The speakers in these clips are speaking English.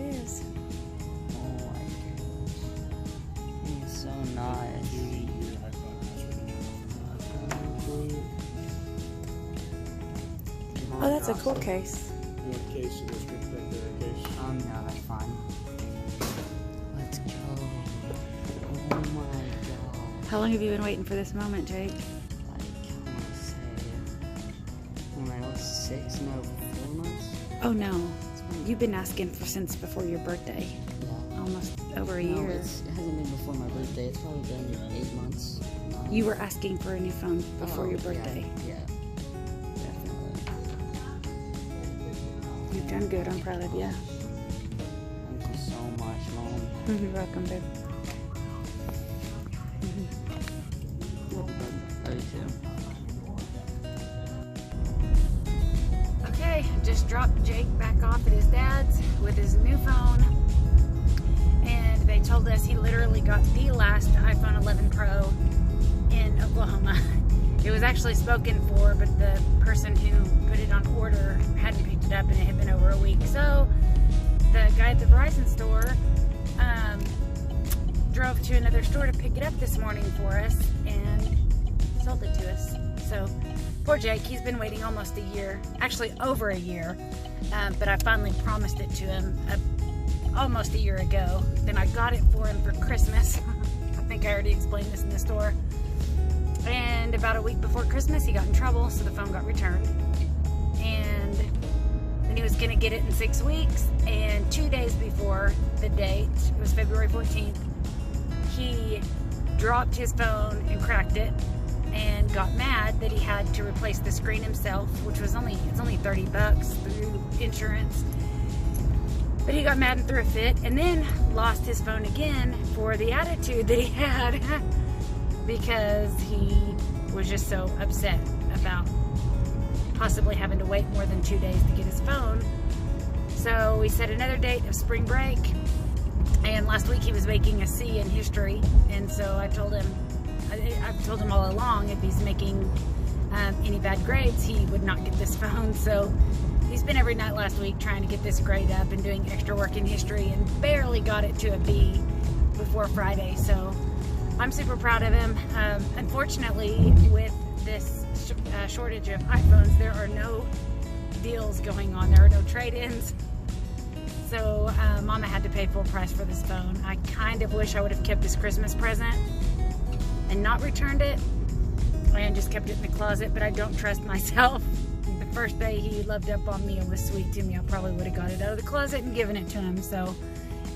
is. Oh my gosh. He's so nice. Oh, that's a cool case. You want a case of this? Right there, a case. No, that's fine. Let's go. Oh my god. How long have you been waiting for this moment, Jake? Like, I want to say, I don't know, 6, no, 4 months? Oh no, you've been asking for since before your birthday. Yeah. Almost over a No, year. it hasn't been before my birthday. It's probably been 8 months. You were asking for a new phone before your birthday. Yeah, definitely. You've done good. I'm proud of you. Thank you so much, Mom. You're welcome, babe. Love you too. Okay, just dropped Jake back off at his dad's with his new phone. And they told us he literally got the last iPhone 11 Pro in Oklahoma. It was actually spoken for, but the person who put it on order hadn't picked it up and it had been over a week. So the guy at the Verizon store drove to another store to pick it up this morning for us and sold it to us. So poor Jake, he's been waiting almost a year, actually over a year, but I finally promised it to him almost a year ago. Then I got it for him for Christmas. I think I already explained this in the store. And about a week before Christmas, he got in trouble, so the phone got returned. And then he was gonna get it in 6 weeks. And 2 days before the date, it was February 14th, he dropped his phone and cracked it and got mad that he had to replace the screen himself, which was only 30 bucks through insurance. But he got mad and threw a fit, and then lost his phone again for the attitude that he had because he was just so upset about possibly having to wait more than 2 days to get his phone. So we set another date of spring break, and last week he was making a C in history, and so I told him, I've told him all along if he's making any bad grades, he would not get this phone. So he spent every night last week trying to get this grade up and doing extra work in history, and barely got it to a B before Friday. So I'm super proud of him. Unfortunately, with this shortage of iPhones, there are no deals going on. There are no trade-ins. So Mama had to pay full price for this phone. I kind of wish I would have kept his Christmas present and not returned it and just kept it in the closet, but I don't trust myself. The first day he loved up on me and was sweet to me, I probably would have got it out of the closet and given it to him. So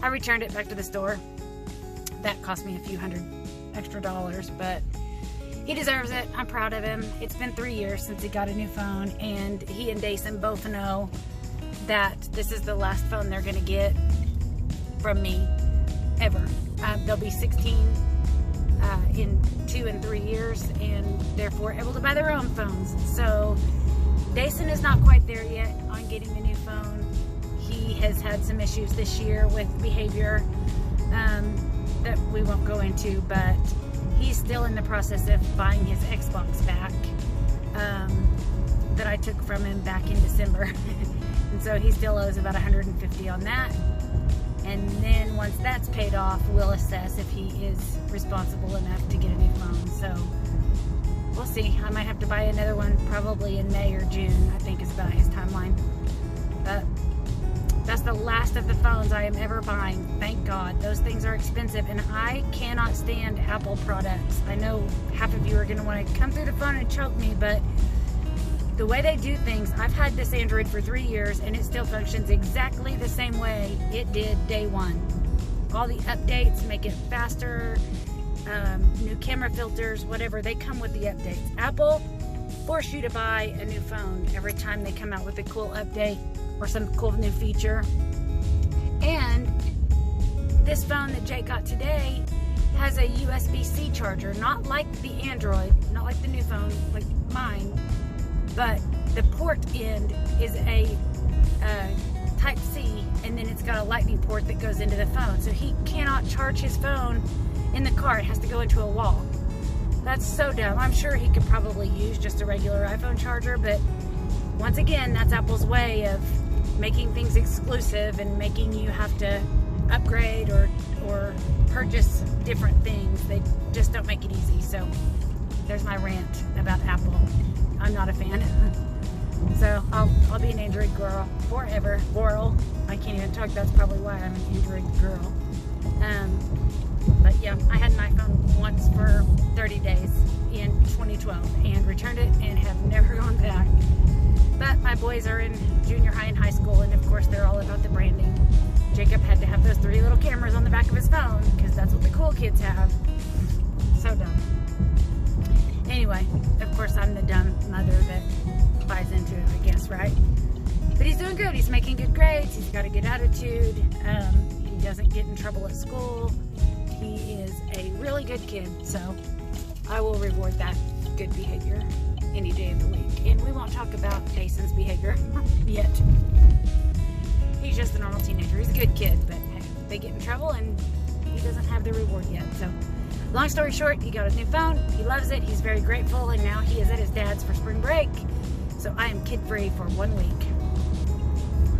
I returned it back to the store. That cost me a few $100 extra, but he deserves it. I'm proud of him. It's been 3 years since he got a new phone, and he and Dason both know that this is the last phone they're gonna get from me ever. They'll be 16 in 2 and 3 years, and therefore able to buy their own phones. So Dason is not quite there yet on getting the new phone. He has had some issues this year with behavior that we won't go into, but he's still in the process of buying his Xbox back that I took from him back in December. And so he still owes about $150 on that. And then once that's paid off, we'll assess if he is responsible enough to get a new phone. So we'll see. I might have to buy another one probably in May or June, I think is about his timeline. But that's the last of the phones I am ever buying. Thank God. Those things are expensive, and I cannot stand Apple products. I know half of you are going to want to come through the phone and choke me, but the way they do things, I've had this Android for 3 years, and it still functions exactly the same way it did day one. All the updates make it faster, new camera filters, whatever, they come with the updates. Apple force you to buy a new phone every time they come out with a cool update or some cool new feature. And this phone that Jake got today has a USB-C charger, not like the Android, not like the new phone, like mine, but the port end is a Type-C, and then it's got a lightning port that goes into the phone. So he cannot charge his phone in the car. It has to go into a wall. That's so dumb. I'm sure he could probably use just a regular iPhone charger, but once again, that's Apple's way of making things exclusive and making you have to upgrade or purchase different things. They just don't make it easy. So there's my rant about Apple. I'm not a fan. So I'll be an Android girl forever. Girl. I can't even talk. That's probably why I'm an Android girl. But yeah, I had an iPhone once for 30 days in 2012 and returned it and have never gone back. But my boys are in junior high and high school, and of course they're all about the branding. Jacob had to have those 3 little cameras on the back of his phone because that's what the cool kids have. So dumb. Anyway, of course I'm the dumb mother that buys into it, I guess, right? But he's doing good. He's making good grades. He's got a good attitude. He doesn't get in trouble at school. He is a really good kid, so I will reward that good behavior any day of the week. And we won't talk about Jason's behavior yet. He's just a normal teenager. He's a good kid, but hey, they get in trouble and he doesn't have the reward yet. So long story short, he got his new phone. He loves it. He's very grateful, and now he is at his dad's for spring break. So I am kid-free for 1 week.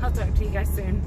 I'll talk to you guys soon.